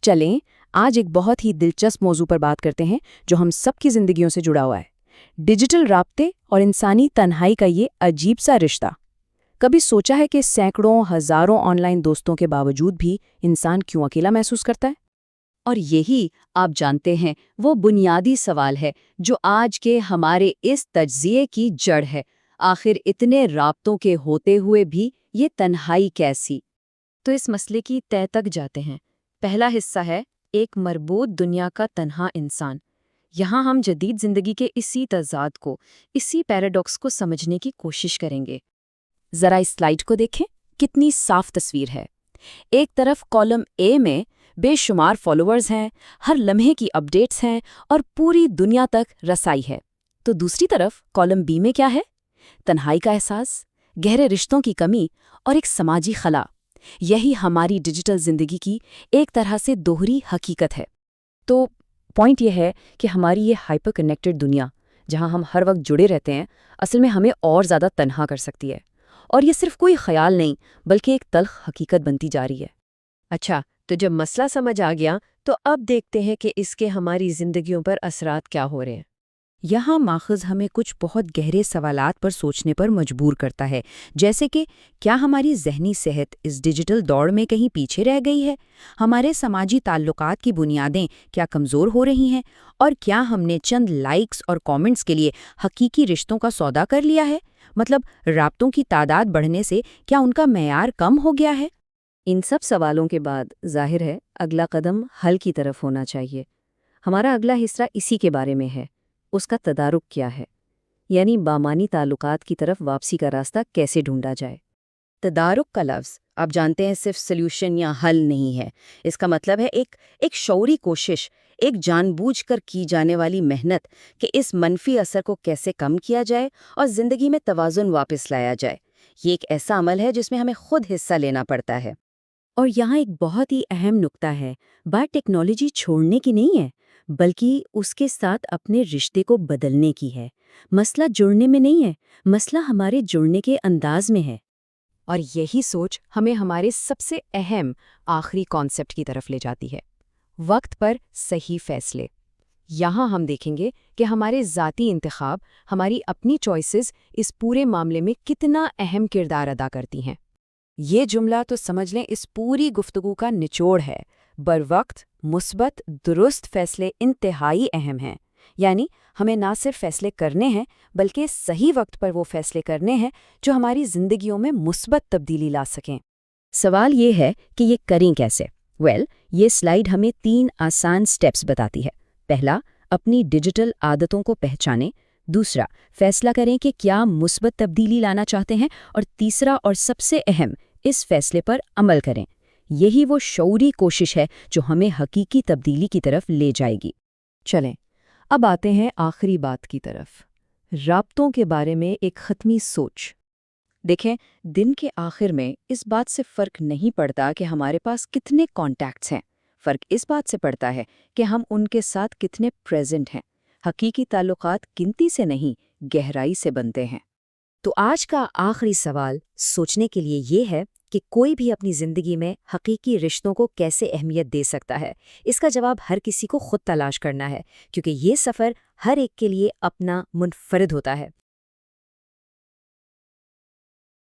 چلیں آج ایک بہت ہی دلچسپ موضوع پر بات کرتے ہیں جو ہم سب کی زندگیوں سے جڑا ہوا ہے، ڈیجیٹل رابطے اور انسانی تنہائی کا یہ عجیب سا رشتہ۔ کبھی سوچا ہے کہ سینکڑوں ہزاروں آن لائن دوستوں کے باوجود بھی انسان کیوں اکیلا محسوس کرتا ہے؟ اور یہی آپ جانتے ہیں وہ بنیادی سوال ہے جو آج کے ہمارے اس تجزیے کی جڑ ہے۔ آخر اتنے رابطوں کے ہوتے ہوئے بھی یہ تنہائی کیسی؟ تو اس مسئلے کی تہہ تک جاتے ہیں۔ پہلا حصہ ہے ایک مربوط دنیا کا تنہا انسان۔ یہاں ہم جدید زندگی کے اسی تضاد کو، اسی پیراڈاکس کو سمجھنے کی کوشش کریں گے۔ ذرا اس سلائیڈ کو دیکھیں، کتنی صاف تصویر ہے۔ ایک طرف کالم اے میں بے شمار فالوورز ہیں، ہر لمحے کی اپڈیٹس ہیں اور پوری دنیا تک رسائی ہے۔ تو دوسری طرف کالم بی میں کیا ہے؟ تنہائی کا احساس، گہرے رشتوں کی کمی اور ایک سماجی خلا۔ یہی ہماری ڈیجیٹل زندگی کی ایک طرح سے دوہری حقیقت ہے۔ تو پوائنٹ یہ ہے کہ ہماری یہ ہائپر کنیکٹڈ دنیا، جہاں ہم ہر وقت جڑے رہتے ہیں، اصل میں ہمیں اور زیادہ تنہا کر سکتی ہے، اور یہ صرف کوئی خیال نہیں بلکہ ایک تلخ حقیقت بنتی جا رہی ہے۔ اچھا، تو جب مسئلہ سمجھ آ گیا تو اب دیکھتے ہیں کہ اس کے ہماری زندگیوں پر اثرات کیا ہو رہے ہیں۔ یہاں ماخذ ہمیں کچھ بہت گہرے سوالات پر سوچنے پر مجبور کرتا ہے، جیسے کہ کیا ہماری ذہنی صحت اس ڈیجیٹل دوڑ میں کہیں پیچھے رہ گئی ہے؟ ہمارے سماجی تعلقات کی بنیادیں کیا کمزور ہو رہی ہیں؟ اور کیا ہم نے چند لائکس اور کامنٹس کے لیے حقیقی رشتوں کا سودا کر لیا ہے؟ مطلب رابطوں کی تعداد بڑھنے سے کیا ان کا معیار کم ہو گیا ہے؟ ان سب سوالوں کے بعد ظاہر ہے اگلا قدم حل کی طرف ہونا چاہیے۔ ہمارا اگلا حصہ اسی کے بارے میں ہے، اس کا تدارک کیا ہے، یعنی بامانی تعلقات کی طرف واپسی کا راستہ کیسے ڈھونڈا جائے۔ تدارک کا لفظ آپ جانتے ہیں صرف سلیوشن یا حل نہیں ہے، اس کا مطلب ہے ایک شعوری کوشش، ایک جان بوجھ کر کی جانے والی محنت کہ اس منفی اثر کو کیسے کم کیا جائے اور زندگی میں توازن واپس لایا جائے۔ یہ ایک ایسا عمل ہے جس میں ہمیں خود حصہ لینا پڑتا ہے۔ اور یہاں ایک بہت ہی اہم نکتہ ہے، بات ٹیکنالوجی چھوڑنے کی نہیں ہے، بلکہ اس کے ساتھ اپنے رشتے کو بدلنے کی ہے۔ مسئلہ جڑنے میں نہیں ہے، مسئلہ ہمارے جڑنے کے انداز میں ہے۔ اور یہی سوچ ہمیں ہمارے سب سے اہم آخری کانسیپٹ کی طرف لے جاتی ہے، وقت پر صحیح فیصلے۔ یہاں ہم دیکھیں گے کہ ہمارے ذاتی انتخاب، ہماری اپنی چوائسز اس پورے معاملے میں کتنا اہم کردار ادا کرتی ہیں۔ یہ جملہ تو سمجھ لیں اس پوری گفتگو کا نچوڑ ہے۔ بروقت، مثبت، درست فیصلے انتہائی اہم ہیں۔ یعنی ہمیں نہ صرف فیصلے کرنے ہیں بلکہ صحیح وقت پر وہ فیصلے کرنے ہیں جو ہماری زندگیوں میں مثبت تبدیلی لا سکیں۔ سوال یہ ہے کہ یہ کریں کیسے؟ یہ سلائیڈ ہمیں 3 آسان سٹیپس بتاتی ہے۔ پہلا، اپنی ڈیجیٹل عادتوں کو پہچانیں۔ دوسرا، فیصلہ کریں کہ کیا مثبت تبدیلی لانا چاہتے ہیں۔ اور تیسرا اور سب سے اہم، اس فیصلے پر عمل کریں۔ یہی وہ شعوری کوشش ہے جو ہمیں حقیقی تبدیلی کی طرف لے جائے گی۔ چلیں، اب آتے ہیں آخری بات کی طرف، رابطوں کے بارے میں ایک ختمی سوچ۔ دیکھیں، دن کے آخر میں اس بات سے فرق نہیں پڑتا کہ ہمارے پاس کتنے کانٹیکٹس ہیں، فرق اس بات سے پڑتا ہے کہ ہم ان کے ساتھ کتنے پریزنٹ ہیں۔ حقیقی تعلقات گنتی سے نہیں، گہرائی سے بنتے ہیں۔ تو آج کا آخری سوال سوچنے کے لیے یہ ہے کہ کوئی بھی اپنی زندگی میں حقیقی رشتوں کو کیسے اہمیت دے سکتا ہے؟ اس کا جواب ہر کسی کو خود تلاش کرنا ہے، کیونکہ یہ سفر ہر ایک کے لیے اپنا منفرد ہوتا ہے۔